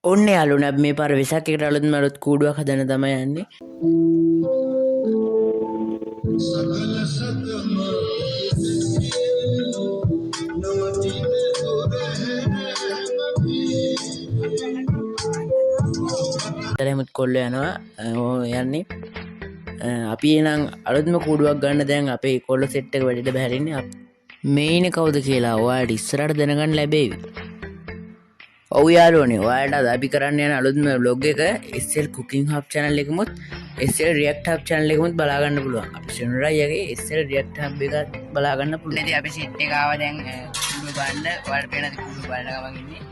ඔන්න යාළුවනේ අපි මේ පාර වෙසක් එකට අලුත් කූඩුවක් හදන්න තමයි යන්නේ. තරමුත් කොල්ලෝ යනවා යන්නේ. අපි එනම් අලුත්ම කූඩුවක් ගන්න දැන් අපේ කොල්ල සෙට් එක වැඩිට බහැරින්නේ. මේ ඉන්නේ කවුද කියලා ඔයාලට ඉස්සරහට දැනගන්න ලැබෙවි. ඔව් යාළුවනේ ඔයාලට අපි කරන්න යන අලුත්ම vlog එක SL cooking hub channel එකමුත් SL react hub channel එකමුත් බලා ගන්න පුළුවන්. අපි සෙනරායිගේ SL react hub එක බලා ගන්න පුළුවන්. ඉතින් අපි සෙට් එක ආව දැන් කුඩු බලන්න ඔයාලට පේනද කුඩු බලන ගමන් ඉන්නේ.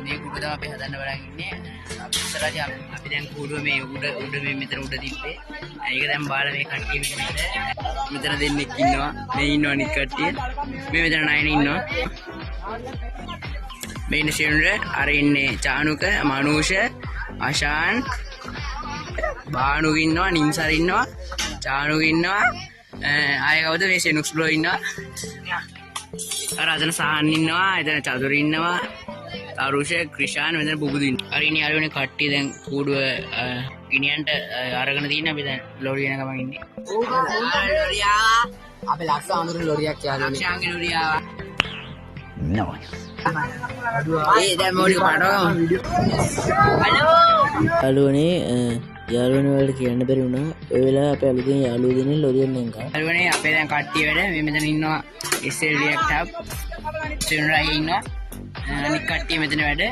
මේ කුඩු තමයි අපි හදන්න බලන් ඉන්නේ. අපි ඉස්සරහට අපි දැන් කුඩුව මේ උඩ මේ මෙතන උඩ තිබ්බේ. ඒක දැන් බාලා මේ කට්ටිය මෙතන දෙන්නෙක් ඉන්නවා. මේ ඉන්නව අනිත් කට්ටිය. මේ මෙතන 9 ඉන්නවා. मेन शेंद्र अरे इन्ने चाणुक मनुष अशान बाणुगिन्नवा निम्सर इन्नवा चाणुगिन्नवा आय कवुद මේ සෙනුක්ස් බ්ලෝ ඉන්නවා අර අදන සහන් ඉන්නවා එතන චතුර ඉන්නවා තරුෂ ක්‍රිෂාන් මෙතන බුබුදු ඉන්නවා අර ඉන්නේ යාළුවනේ කට්ටිය දැන් කූඩුව ගිනියන්ට අරගෙන තියෙන අපි දැන් ලොරිය යන ගමන් ඉන්නේ ලොරියා අපේ ලක්ෂ අඳුර ලොරියක් යාළුවනේ ලක්ෂාංගේ ලොරියා නෝස් යාළුවනේ යාළුවනේ වලට කියන්න බැරි වුණා ඔය වෙලාවේ අපේ අලුතෙන් යාළුවෝ දෙන්නේ ලොරියෙන් එන්කා යාළුවනේ අපේ දැන් කට්ටිය වැඩ මේ මෙතන ඉන්නවා SL react hub සෙනරායි ඉන්නවා අනිත් කට්ටිය මෙතන වැඩ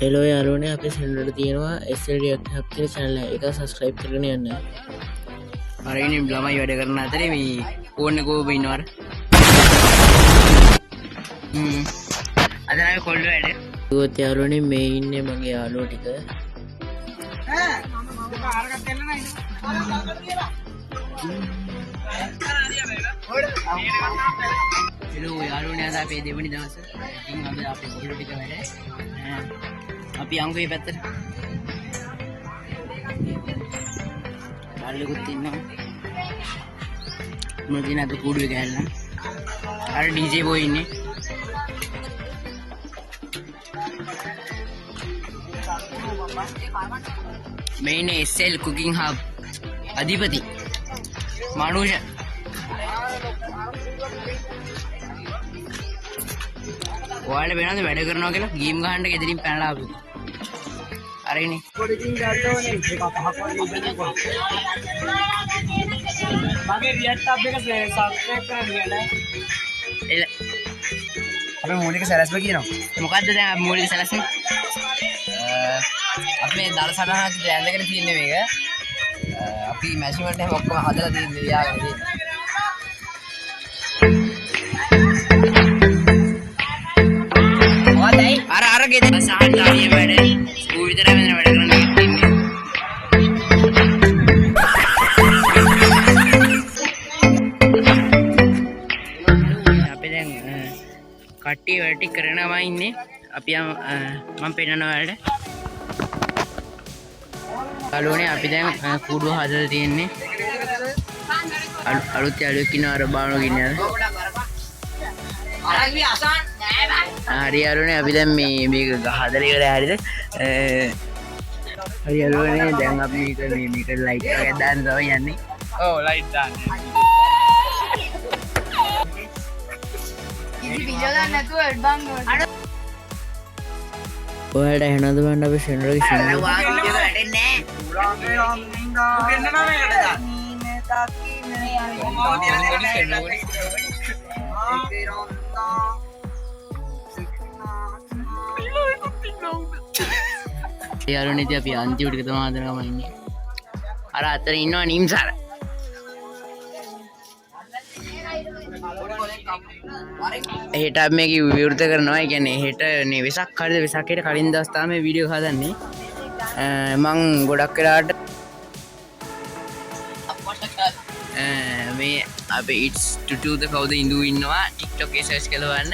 හෙලෝ යාළුවනේ අපේ channel තියෙනවා SL react hub කියලා channel එක subscribe කරගෙන යන්න අර ඉන්නේ ළමයි වැඩ කරන අතරේ මේ ෆෝන් එක ඕබ ඉන්නවර අද අපි කොල්ල වැඩ දුවත් යාළුවනේ මේ ඉන්නේ මගේ යාළුවෝ ටික හෙලෝ යාළුවනේ අද අපේ දෙවනි දවස ඉතින් අපි අපේ කොල්ල ටික වැඩ අපි යන්කෝ මේ පැත්තට යාළුවෙකුත් ඉන්නවා මම දින අද කූඩුවේ ගෑල්ලා අර DJ boy ඉන්නේ मेन SL cooking hub अधिपति मानुष ඔයාලා වෙනවද වැඩ කරනවා කියලා ගේම් ගහන්න ගෙදරින් පැනලා ආපු අර ඉන්නේ පොඩි දින් ගන්නෝනේ එක පහක් වගේ ඉඳලා මගේ රියැක්ට් ටැබ් එක සබ්ස්ක්‍රයිබ් කරන්න කියලා එල අපි මූලික සැලැස්ම කියනවා මොකද්ද දැන් මූලික සැලැස්ම අපි දල සටහනක් දැන්දගෙන තියෙන්නේ මේක අපි මැෂින්වලට හැම ඔක්කොම හදලා තියෙන්නේ ලියාගෙන තියෙන්නේ අර ගෙදර සහන් තාරිය වැඩ ස්කූල් විතර මෙතන වැඩ කරන්න ඉන්නේ අපි දැන් කට්ටිය වැඩ ටික කරනවා ඉන්නේ අපි මම පෙන්නනවා වැඩ යාළුවනේ අපි දැන් කූඩුව හදලා තියෙන්නේ අලුත් යාළුවෙක් ඉන්නවා අර බානෝ ගින්නන හරි යාළුවනේ අපි දැන් මේක හදලා ඉවරයි හරිද හරි යාළුවනේ දැන් අපි මේක ලයිට් එකක් දාන්න තමයි යන්නේ ඔව් ලයිට් දාන්න ඉතින් වීඩියෝ ගන්න නැතුව එඩ්බන් ඔයාලට එහෙනද බලන්න අපි සෙනරගේ ෂෙනර් වා වීඩියෝ වැටෙන්නේ යාළුවනේ ඉතින් අපි අන්තිමට එක තමයි හදන ගමන් ඉන්නේ අර අතර ඉන්නවා නිම්සාර හෙට අපි මේක විවෘත කරනවා. ඒ කියන්නේ හෙට නේ වෙසක් හරිද වෙසක්කට කලින් දවස් තමයි මේ වීඩියෝ හදන්නේ. මං ගොඩක් වෙලාවට මේ අපේ ඉට්ස් ටුටු ද කවුද ඉඳු ඉන්නවා TikTok එකේ සර්ච් කරලා බලන්න.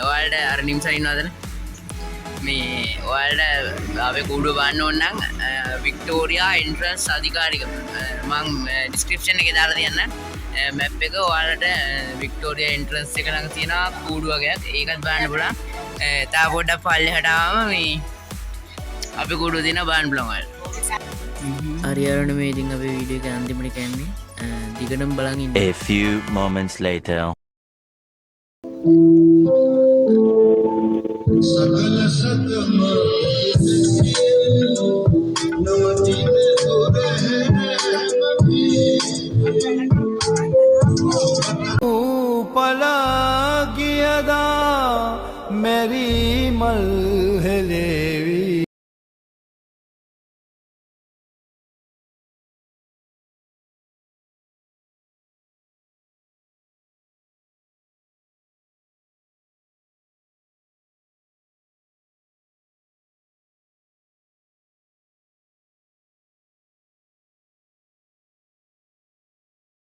ඔයාලට අර නිම්සර් ඉන්නවද මේ ඔයාලට අපේ කූඩුව බලන්න ඕන නම් වික්ටෝරියා එන්ට්‍රන්ස් අධිකාරික මං ඩිස්ක්‍රිප්ෂන් එකේ දාලා තියන්නම්. මැප් එක ඔයාලට වික්ටෝරියා එන්ට්‍රන්ස් එක ළඟ තියෙනවා කූඩු වගේක් ඒකත් බලන්න පුළුවන්. තව පොඩ්ඩක් පල්ලෙහාට ආවම මේ අපි කුඩු තින බාන් ප්ලොමල් අරියාරණ මේ ඉතින් අපේ වීඩියෝ එක අන්තිමට කැන්නේ දිගටම බලන් ඉන්න. A few moments later. सकल सदमा नवती में हो रहे पला गियदा मेरी मलहले